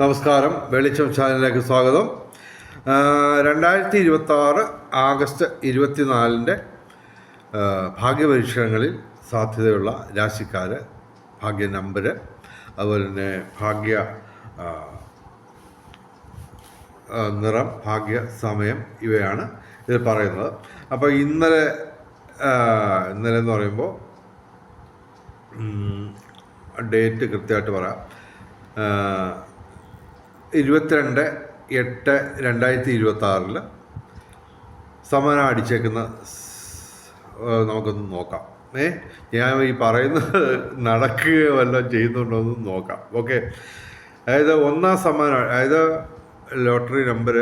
നമസ്കാരം, വെളിച്ചം ചാനലിലേക്ക് സ്വാഗതം. 2026 ആഗസ്റ്റ് 24 ഭാഗ്യപരീക്ഷണങ്ങളിൽ സാധ്യതയുള്ള രാശിക്കാർ, ഭാഗ്യ നമ്പർ, അതുപോലെ തന്നെ ഭാഗ്യ നിറം, ഭാഗ്യ സമയം ഇവയാണ് ഇതിൽ പറയുന്നത്. അപ്പോൾ ഇന്നലെ എന്ന് പറയുമ്പോൾ ഡേറ്റ് കൃത്യമായിട്ട് പറയാം. 22/8/2026 സമ്മാനം അടിച്ചേക്കുന്ന നമുക്കൊന്ന് നോക്കാം. ഞാൻ ഈ പറയുന്നത് നടക്കുകയോ വല്ലതും ചെയ്യുന്നുണ്ടോ എന്ന് നോക്കാം. ഓക്കെ, അതായത് ഒന്നാം സമ്മാനം, അതായത് ലോട്ടറി നമ്പർ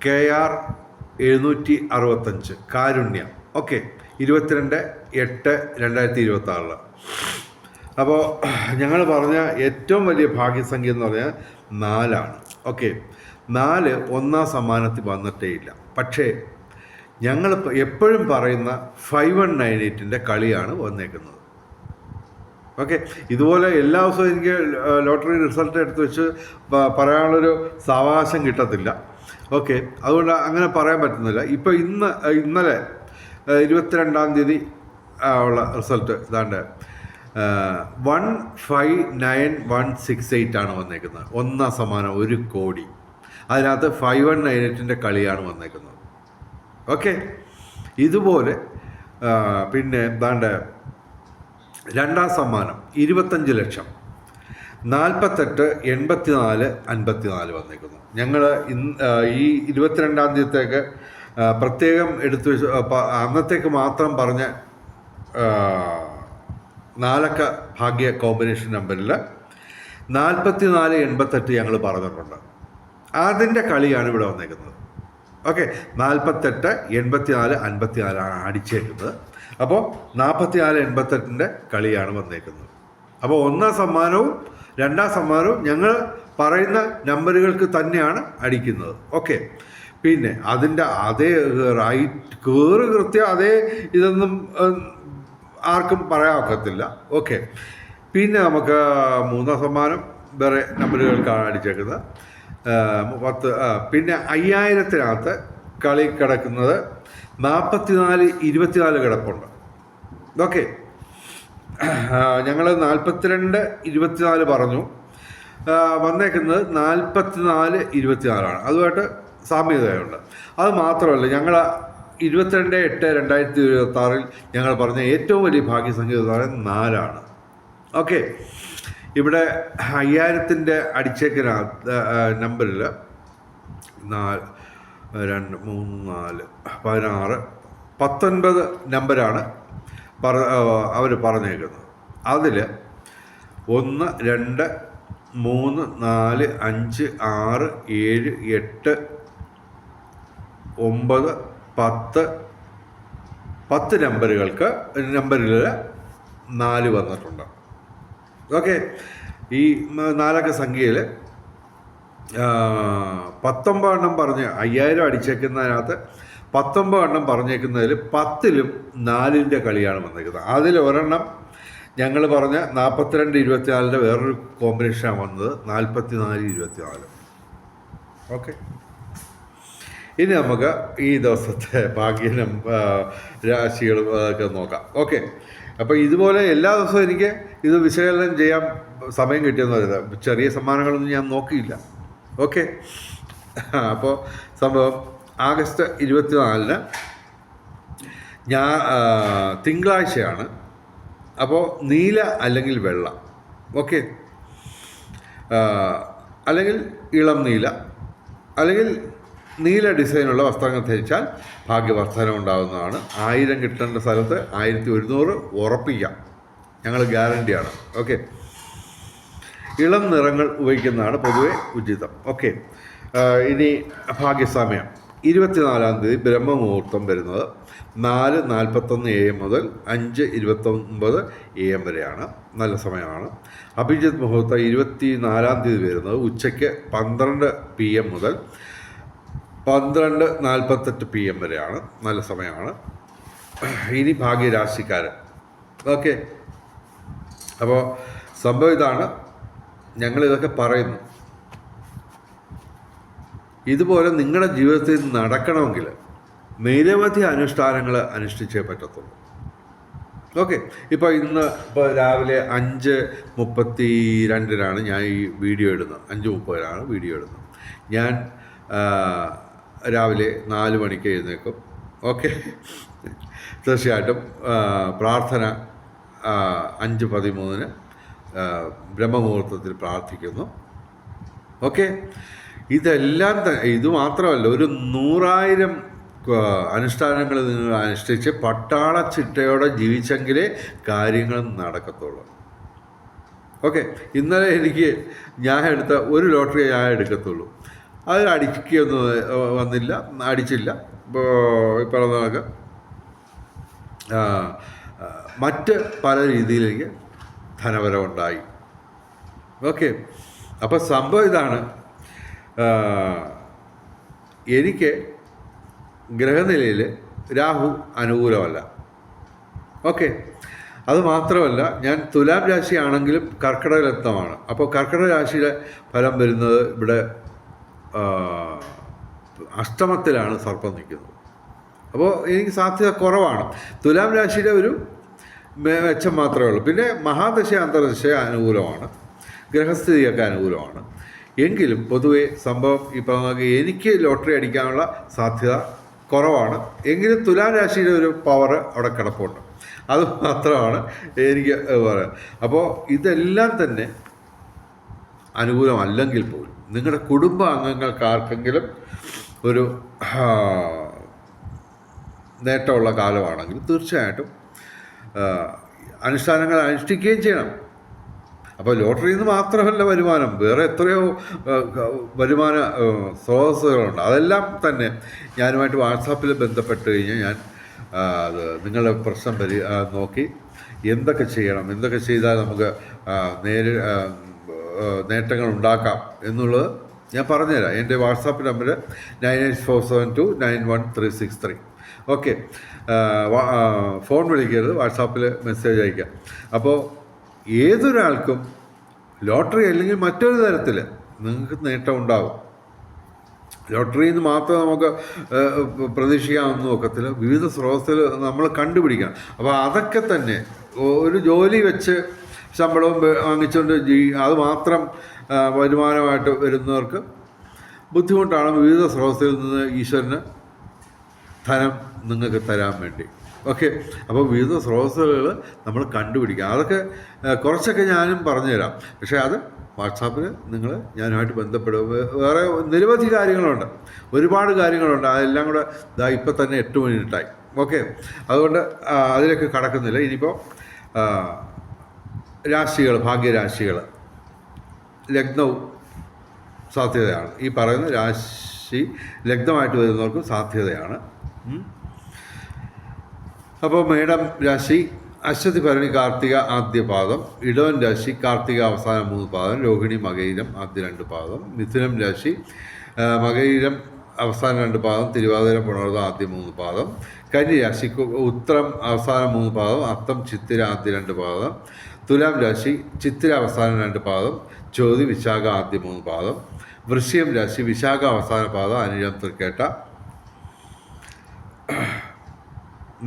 KR 765 കാരുണ്യ. ഓക്കെ, 22/8/2026. അപ്പോൾ ഞങ്ങൾ പറഞ്ഞ ഏറ്റവും വലിയ ഭാഗ്യസംഖ്യ എന്ന് പറഞ്ഞാൽ 4 ഓക്കെ, 4 ഒന്നാം സമ്മാനത്തിൽ വന്നിട്ടേ ഇല്ല. പക്ഷേ ഞങ്ങൾ എപ്പോഴും പറയുന്ന 5198 കളിയാണ് വന്നേക്കുന്നത്. ഓക്കെ, ഇതുപോലെ എല്ലാ ദിവസവും എനിക്ക് ലോട്ടറി റിസൾട്ട് എടുത്ത് വെച്ച് പറയാനുള്ളൊരു സാവകാശം കിട്ടത്തില്ല. ഓക്കെ, അതുകൊണ്ട് അങ്ങനെ പറയാൻ പറ്റുന്നില്ല. ഇപ്പോൾ ഇന്നലെ 22-ാം തീയതി ഉള്ള റിസൾട്ട് ഇതാണ്ട് 159168 വന്നേക്കുന്നത്. ഒന്നാം സമ്മാനം 1 കോടി. അതിനകത്ത് 5198 കളിയാണ് വന്നേക്കുന്നത്. ഓക്കെ, ഇതുപോലെ പിന്നെ എന്താണ്ട് രണ്ടാം സമ്മാനം 25 ലക്ഷം 488454 വന്നേക്കുന്നു. ഞങ്ങൾ ഈ 22-ാം തീയതിത്തേക്ക് പ്രത്യേകം എടുത്തു വെച്ച് അന്നത്തേക്ക് മാത്രം പറഞ്ഞ 4 അക്ക ഭാഗ്യ കോമ്പിനേഷൻ നമ്പറിൽ 4488 ഞങ്ങൾ പറഞ്ഞിട്ടുണ്ട്. അതിൻ്റെ കളിയാണ് ഇവിടെ വന്നേക്കുന്നത്. ഓക്കെ, 48 84 54 അടിച്ചേക്കുന്നത്. അപ്പോൾ 44 88 കളിയാണ് വന്നേക്കുന്നത്. അപ്പോൾ ഒന്നാം സമ്മാനവും രണ്ടാം സമ്മാനവും ഞങ്ങൾ പറയുന്ന നമ്പറുകൾക്ക് തന്നെയാണ് അടിക്കുന്നത്. ഓക്കെ, പിന്നെ അതിൻ്റെ അതേ കൃത്യം അതേ ഇതൊന്നും ആർക്കും പറയാൻ ഒക്കത്തില്ല. ഓക്കെ, പിന്നെ നമുക്ക് മൂന്നാം സമ്മാനം വേറെ നമ്പറുകൾക്കാണ് അടിച്ചേക്കുന്നത് 10. പിന്നെ 5000-നകത്ത് കളി കിടക്കുന്നത് 44-24 കിടപ്പുണ്ട്. ഓക്കെ, ഞങ്ങൾ 42-24 പറഞ്ഞു, വന്നേക്കുന്നത് 44-24 അതുമായിട്ട് സാമ്യതയുണ്ട്. അത് മാത്രമല്ല, ഞങ്ങൾ 22/8/2026 ഞങ്ങൾ പറഞ്ഞ ഏറ്റവും വലിയ ഭാഗ്യസംഖ്യ എന്ന് പറയുന്നത് 4. ഓക്കെ, ഇവിടെ 5000-ൻ്റെ അടിച്ചേക്കിനകത്ത് നമ്പറിൽ 4 2 3 4 16 19 നമ്പരാണ് അവർ പറഞ്ഞേക്കുന്നത്. അതിൽ 1 2 3 4 5 6 7 8 9 10 നമ്പറിൽ 4 വന്നിട്ടുണ്ട്. ഓക്കെ, ഈ 4 അക്ക സംഖ്യയിൽ 19 എണ്ണം പറഞ്ഞ് 5000 അടിച്ചേക്കുന്നതിനകത്ത് 19 എണ്ണം പറഞ്ഞേക്കുന്നതിൽ 10-ലും 4-ൻ്റെ കളിയാണ് വന്നേക്കുന്നത്. അതിൽ ഒരെണ്ണം ഞങ്ങൾ പറഞ്ഞ 42-24 വേറൊരു കോമ്പിനേഷനാണ് വന്നത്, 44-24. ഓക്കെ, ഇനി നമുക്ക് ഈ ദിവസത്തെ ഭാഗ്യം രാശികളും അതൊക്കെ നോക്കാം. ഓക്കെ, അപ്പോൾ ഇതുപോലെ എല്ലാ ദിവസവും എനിക്ക് ഇത് വിശകലനം ചെയ്യാൻ സമയം കിട്ടിയെന്ന് പറയുന്നത്. ചെറിയ സമ്മാനങ്ങളൊന്നും ഞാൻ നോക്കിയില്ല. ഓക്കെ, അപ്പോൾ സംഭവം ആഗസ്റ്റ് 24 തിങ്കളാഴ്ചയാണ്. അപ്പോൾ നീല അല്ലെങ്കിൽ വെള്ള, ഓക്കെ, അല്ലെങ്കിൽ ഇളം നീല, അല്ലെങ്കിൽ നീല ഡിസൈനുള്ള വസ്ത്രങ്ങൾ ധരിച്ചാൽ ഭാഗ്യവർദ്ധനം ഉണ്ടാകുന്നതാണ്. 1000 കിട്ടേണ്ട സ്ഥലത്ത് 1100 ഉറപ്പിക്കാം, ഞങ്ങൾ ഗ്യാരണ്ടിയാണ്. ഓക്കെ, ഇളം നിറങ്ങൾ ഉപയോഗിക്കുന്നതാണ് പൊതുവെ ഉചിതം. ഓക്കെ, ഇനി ഭാഗ്യസമയം 24-ാം തീയതി ബ്രഹ്മമുഹൂർത്തം വരുന്നത് 4:41 AM മുതൽ 5:29 AM വരെയാണ്, നല്ല സമയമാണ്. അഭിജിത്ത് മുഹൂർത്തം 24-ാം തീയതി വരുന്നത് ഉച്ചയ്ക്ക് 12 PM മുതൽ 12:48 PM വരെയാണ്, നല്ല സമയമാണ്. ഇനി ഭാഗ്യരാശിക്കാർ. ഓക്കെ, അപ്പോൾ സംഭവം ഇതാണ്. ഞങ്ങളിതൊക്കെ പറയുന്നു. ഇതുപോലെ നിങ്ങളുടെ ജീവിതത്തിൽ നടക്കണമെങ്കിൽ നിരവധി അനുഷ്ഠാനങ്ങൾ അനുഷ്ഠിച്ചേ പറ്റത്തുള്ളൂ. ഓക്കെ, ഇപ്പോൾ രാവിലെ 5:32 ഞാൻ ഈ വീഡിയോ ഇടുന്നത്, 5:30 വീഡിയോ ഇടുന്നത്. ഞാൻ രാവിലെ 4 മണിക്ക് എഴുന്നേൽക്കും. ഓക്കെ, തീർച്ചയായിട്ടും പ്രാർത്ഥന 5:13 ബ്രഹ്മമുഹൂർത്തത്തിൽ പ്രാർത്ഥിക്കുന്നു. ഓക്കെ, ഇതെല്ലാം ഇത് മാത്രമല്ല, ഒരു 100,000 അനുഷ്ഠാനങ്ങൾ നിങ്ങൾ അനുഷ്ഠിച്ച് പട്ടാള ചിട്ടയോടെ ജീവിച്ചെങ്കിലേ കാര്യങ്ങൾ നടക്കത്തുള്ളൂ. ഓക്കെ, ഇന്നലെ ഞാൻ എടുത്ത ഒരു ലോട്ടറി ഞാൻ എടുക്കത്തുള്ളൂ. അതിൽ അടിക്കൊന്നും അടിച്ചില്ല. ഇപ്പോൾ നമുക്ക് മറ്റ് പല രീതിയിലേക്ക് ധനപരമുണ്ടായി. ഓക്കെ, അപ്പോൾ സംഭവം ഇതാണ്, എനിക്ക് ഗ്രഹനിലയിൽ രാഹു അനുകൂലമല്ല. ഓക്കെ, അത് മാത്രമല്ല, ഞാൻ തുലാം രാശിയാണെങ്കിലും കർക്കിടക ലഗ്നമാണ്. അപ്പോൾ കർക്കിടക രാശിയുടെ ഫലം വരുന്നത് ഇവിടെ അഷ്ടമത്തിലാണ് സർപ്പം നിൽക്കുന്നത്. അപ്പോൾ എനിക്ക് സാധ്യത കുറവാണ്. തുലാം രാശിയുടെ ഒരു മെച്ചം മാത്രമേ ഉള്ളൂ. പിന്നെ മഹാദശ അന്തർദശ അനുകൂലമാണ്, ഗ്രഹസ്ഥിതിയൊക്കെ അനുകൂലമാണ്. എങ്കിലും പൊതുവെ സംഭവം ഇപ്പോൾ എനിക്ക് ലോട്ടറി അടിക്കാനുള്ള സാധ്യത കുറവാണ്. എങ്കിലും തുലാം രാശിയുടെ ഒരു പവർ അവിടെ കിടപ്പുണ്ട്. അത് മാത്രമാണ് എനിക്ക് പറയാം. അപ്പോൾ ഇതെല്ലാം തന്നെ അനുകൂലമല്ലെങ്കിൽ പോലും നിങ്ങളുടെ കുടുംബ അംഗങ്ങൾക്ക് ആർക്കെങ്കിലും ഒരു നേട്ടമുള്ള കാലമാണെങ്കിൽ തീർച്ചയായിട്ടും അനുഷ്ഠാനങ്ങൾ അനുഷ്ഠിക്കുകയും ചെയ്യണം. അപ്പോൾ ലോട്ടറിയിൽ നിന്ന് മാത്രമല്ല വരുമാനം, വേറെ എത്രയോ വരുമാന സ്രോതസ്സുകളുണ്ട്. അതെല്ലാം തന്നെ ഞാനുമായിട്ട് വാട്സാപ്പിൽ ബന്ധപ്പെട്ട് കഴിഞ്ഞാൽ ഞാൻ നിങ്ങളുടെ പ്രശ്നം നോക്കി എന്തൊക്കെ ചെയ്യണം, എന്തൊക്കെ ചെയ്താൽ നമുക്ക് നേട്ടങ്ങൾ ഉണ്ടാക്കാം എന്നുള്ളത് ഞാൻ പറഞ്ഞുതരാം. എൻ്റെ വാട്സാപ്പ് നമ്പർ 9847291363. ഓക്കെ, ഫോൺ വിളിക്കരുത്, വാട്സാപ്പിൽ മെസ്സേജ് അയക്കാം. അപ്പോൾ ഏതൊരാൾക്കും ലോട്ടറി അല്ലെങ്കിൽ മറ്റൊരു തരത്തിൽ നിങ്ങൾക്ക് നേട്ടം ഉണ്ടാകും. ലോട്ടറിയിൽ നിന്ന് മാത്രം നമുക്ക് പ്രതീക്ഷിക്കാമെന്ന് നോക്കത്തില്ല, വിവിധ സ്രോതസ്സിൽ നമ്മൾ കണ്ടുപിടിക്കണം. അപ്പോൾ അതൊക്കെ തന്നെ ഒരു ജോലി വെച്ച് ശമ്പളവും വാങ്ങിച്ചുകൊണ്ട് അത് മാത്രം വരുമാനമായിട്ട് വരുന്നവർക്ക് ബുദ്ധിമുട്ടാണ്. വിവിധ സ്രോതസ്സിൽ നിന്ന് ഈശ്വരന് ധനം നിങ്ങൾക്ക് തരാൻ വേണ്ടി. ഓക്കെ, അപ്പോൾ വിവിധ സ്രോതസ്സുകൾ നമ്മൾ കണ്ടുപിടിക്കുക. അതൊക്കെ കുറച്ചൊക്കെ ഞാനും പറഞ്ഞുതരാം. പക്ഷേ അത് വാട്സാപ്പിൽ ഞാനുമായിട്ട് ബന്ധപ്പെടും. വേറെ നിരവധി കാര്യങ്ങളുണ്ട്, ഒരുപാട് കാര്യങ്ങളുണ്ട്. അതെല്ലാം കൂടെ ഇപ്പം തന്നെ 8 മിനിറ്റായി. ഓക്കെ, അതുകൊണ്ട് അതിലേക്ക് കടക്കുന്നില്ല. ഇനിയിപ്പോൾ രാശികൾ, ഭാഗ്യരാശികൾ, ലഗ്നവും സാധ്യതയാണ്. ഈ പറയുന്ന രാശി ലഗ്നമായിട്ട് വരുന്നവർക്കും സാധ്യതയാണ്. അപ്പോൾ മേടം രാശി അശ്വതി ഭരണി കാർത്തിക ആദ്യ പാദം, ഇടവൻ രാശി കാർത്തിക അവസാന 3 പാദം, രോഹിണി മകയിരം ആദ്യ 2 പാദം, മിഥുനം രാശി മകയിരം അവസാന 2 പാദം, തിരുവാതിര പുണർത ആദ്യ 3 പാദം, കന്നി രാശി ഉത്രം അവസാന 3 പാദം, അത്തം ചിത്തിര ആദ്യ 2 പാദം, തുലാം രാശി ചിത്തിര അവസാന 2 പാദം, ചോതി വിശാഖ ആദ്യ 3 പാദം, വൃശ്ചികം രാശി വിശാഖ അവസാന പാദം, അനിഴം തൃക്കേട്ട,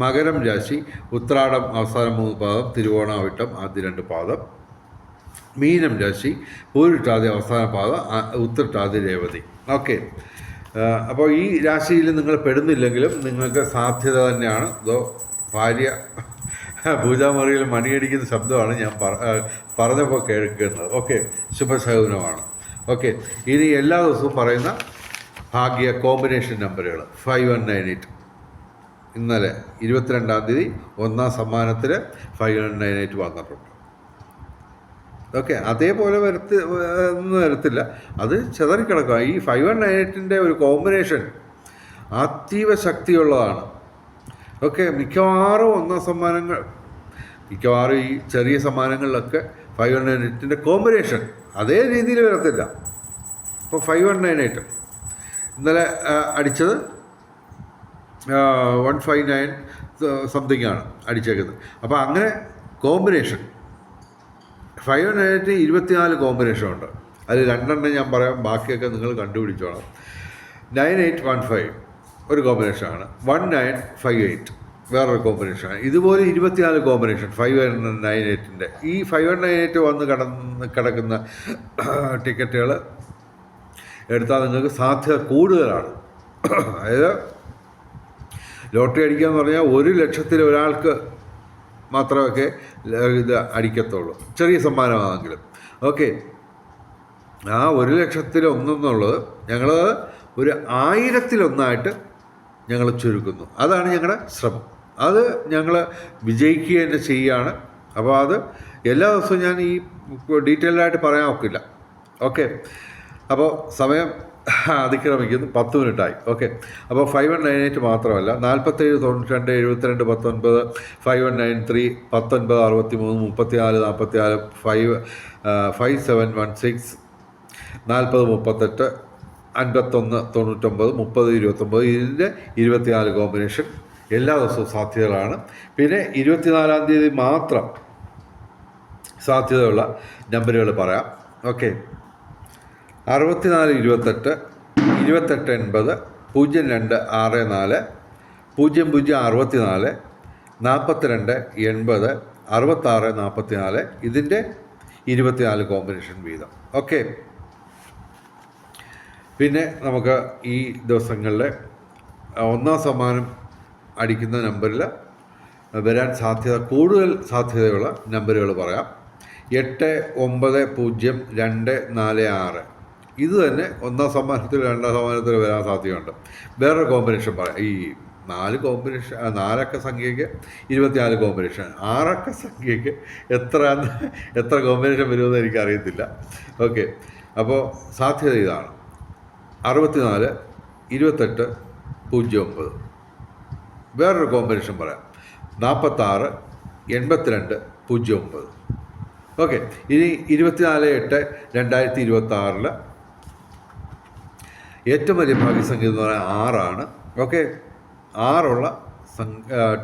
മകരം രാശി ഉത്രാടം അവസാന 3 പാദം, തിരുവോണ അവിട്ടം ആദ്യ 2 പാദം, മീനം രാശി പൂരിട്ടാതി അവസാന പാദം, ഉത്രട്ടാതി രേവതി. ഓക്കെ, അപ്പോൾ ഈ രാശിയിൽ നിങ്ങൾ പെടുന്നില്ലെങ്കിലും നിങ്ങൾക്ക് സാധ്യത തന്നെയാണ്. ഇതോ ഭാര്യ പൂജാമുറിയിൽ മണിയടിക്കുന്ന ശബ്ദമാണ് ഞാൻ പറഞ്ഞപ്പോൾ കേൾക്കുന്നത്. ഓക്കെ, ശുഭശകുനമാണ്. ഓക്കെ, ഇനി എല്ലാ ദിവസവും പറയുന്ന ഭാഗ്യ കോമ്പിനേഷൻ നമ്പറുകൾ 5198. ഇന്നലെ 22-ാം തീയതി 1ാം സമ്മാനത്തിൽ 5198 വന്നിട്ടുണ്ട്. ഓക്കെ, അതേപോലെ ഒന്നും വരത്തില്ല, അത് ചെതറിക്കിടക്കുക. ഈ 5198-ൻ്റെ ഒരു കോമ്പിനേഷൻ അതീവ ശക്തിയുള്ളതാണ്. ഓക്കെ, മിക്കവാറും 1ാം സമ്മാനങ്ങൾ, മിക്കവാറും ഈ ചെറിയ സമ്മാനങ്ങളിലൊക്കെ 5198-ൻ്റെ കോമ്പിനേഷൻ അതേ രീതിയിൽ വരത്തില്ല. അപ്പോൾ 5198 ഇന്നലെ അടിച്ചത് 159 സംതിങ് ആണ് അടിച്ചേക്കുന്നത്. അപ്പോൾ അങ്ങനെ കോമ്പിനേഷൻ 5198 24 കോമ്പിനേഷൻ ഉണ്ട്. അതിൽ 2 ഞാൻ പറയാം, ബാക്കിയൊക്കെ നിങ്ങൾ കണ്ടുപിടിച്ചോളാം. 9815 ഒരു കോമ്പിനേഷനാണ്, 1958 വേറൊരു കോമ്പിനേഷനാണ്. ഇതുപോലെ 24 കോമ്പിനേഷൻ 5198. ഈ 5198 വന്ന് കിടക്കുന്ന ടിക്കറ്റുകൾ എടുത്താൽ നിങ്ങൾക്ക് സാധ്യത കൂടുതലാണ്. അതായത് ലോട്ടറി അടിക്കുക എന്ന് പറഞ്ഞാൽ 1,00,000 ഒരാൾക്ക് മാത്രമൊക്കെ ഇത് അടിക്കത്തുള്ളൂ, ചെറിയ സമ്മാനമാണെങ്കിലും. ഓക്കെ, ആ 1,00,000 ഒന്നെന്നുള്ളത് ഞങ്ങൾ ഒരു 1000 ഞങ്ങൾ ചുരുക്കുന്നു. അതാണ് ഞങ്ങളുടെ ശ്രമം. അത് ഞങ്ങൾ വിജയിക്കുക തന്നെ ചെയ്യുകയാണ്. അപ്പോൾ അത് എല്ലാ ദിവസവും ഞാൻ ഈ ഡീറ്റെയിൽഡായിട്ട് പറയാൻ ഒക്കില്ല. ഓക്കെ, അപ്പോൾ സമയം അതിക്രമിക്കുന്നു, 10 മിനിറ്റായി. ഓക്കെ, അപ്പോൾ 5198 മാത്രമല്ല, 47 92 72 19 5193 19 63 34 44 5716 40 38 51 99 30 29 ഇതിൻ്റെ 24 കോമ്പിനേഷൻ എല്ലാ ദിവസവും സാധ്യതകളാണ്. പിന്നെ 24-ാം തീയതി മാത്രം സാധ്യതയുള്ള നമ്പറുകൾ പറയാം. ഓക്കെ, 64 28 28 80 02 64 00 64 42 80 66 44 ഇതിൻ്റെ 24 കോമ്പിനേഷൻ വീതം. ഓക്കെ, പിന്നെ നമുക്ക് ഈ ദിവസങ്ങളിലെ ഒന്നാം സമ്മാനം അടിക്കുന്ന നമ്പറിൽ വരാൻ കൂടുതൽ സാധ്യതയുള്ള നമ്പറുകൾ പറയാം. 890246 ഇത് തന്നെ ഒന്നാം സമ്മാനത്തിൽ രണ്ടാം സമ്മാനത്തിൽ വരാൻ സാധ്യതയുണ്ട്. വേറൊരു കോമ്പിനേഷൻ പറയാം. ഈ 4 കോമ്പിനേഷൻ, 4 അക്ക സംഖ്യയ്ക്ക് 24 കോമ്പിനേഷൻ, 6 അക്ക സംഖ്യയ്ക്ക് എത്ര കോമ്പിനേഷൻ വരുമെന്ന് എനിക്കറിയത്തില്ല. ഓക്കെ, അപ്പോൾ സാധ്യത ഇതാണ്: 64 28 09. വേറൊരു കോമ്പിനേഷൻ പറയാം: 46 82 09. ഓക്കെ, ഇനി 24/8/2026 ഏറ്റവും വലിയ ഭാഗ്യസംഖ്യ എന്ന് പറഞ്ഞാൽ 6 ആണ്. ഓക്കെ, 6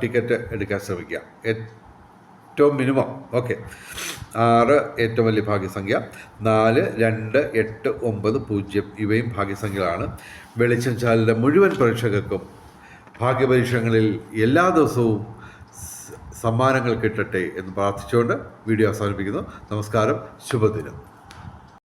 ടിക്കറ്റ് എടുക്കാൻ ശ്രമിക്കുക, ഏറ്റവും മിനിമം. ഓക്കെ, 6 ഏറ്റവും വലിയ ഭാഗ്യസംഖ്യ, 4 2 8 9 0 ഇവയും ഭാഗ്യസംഖ്യകളാണ്. വെളിച്ചം ചാനലിൻ്റെ മുഴുവൻ പ്രേക്ഷകർക്കും ഭാഗ്യപരീക്ഷണങ്ങളിൽ എല്ലാ ദിവസവും സമ്മാനങ്ങൾ കിട്ടട്ടെ എന്ന് പ്രാർത്ഥിച്ചുകൊണ്ട് വീഡിയോ അവസാനിപ്പിക്കുന്നു. നമസ്കാരം, ശുഭദിനം.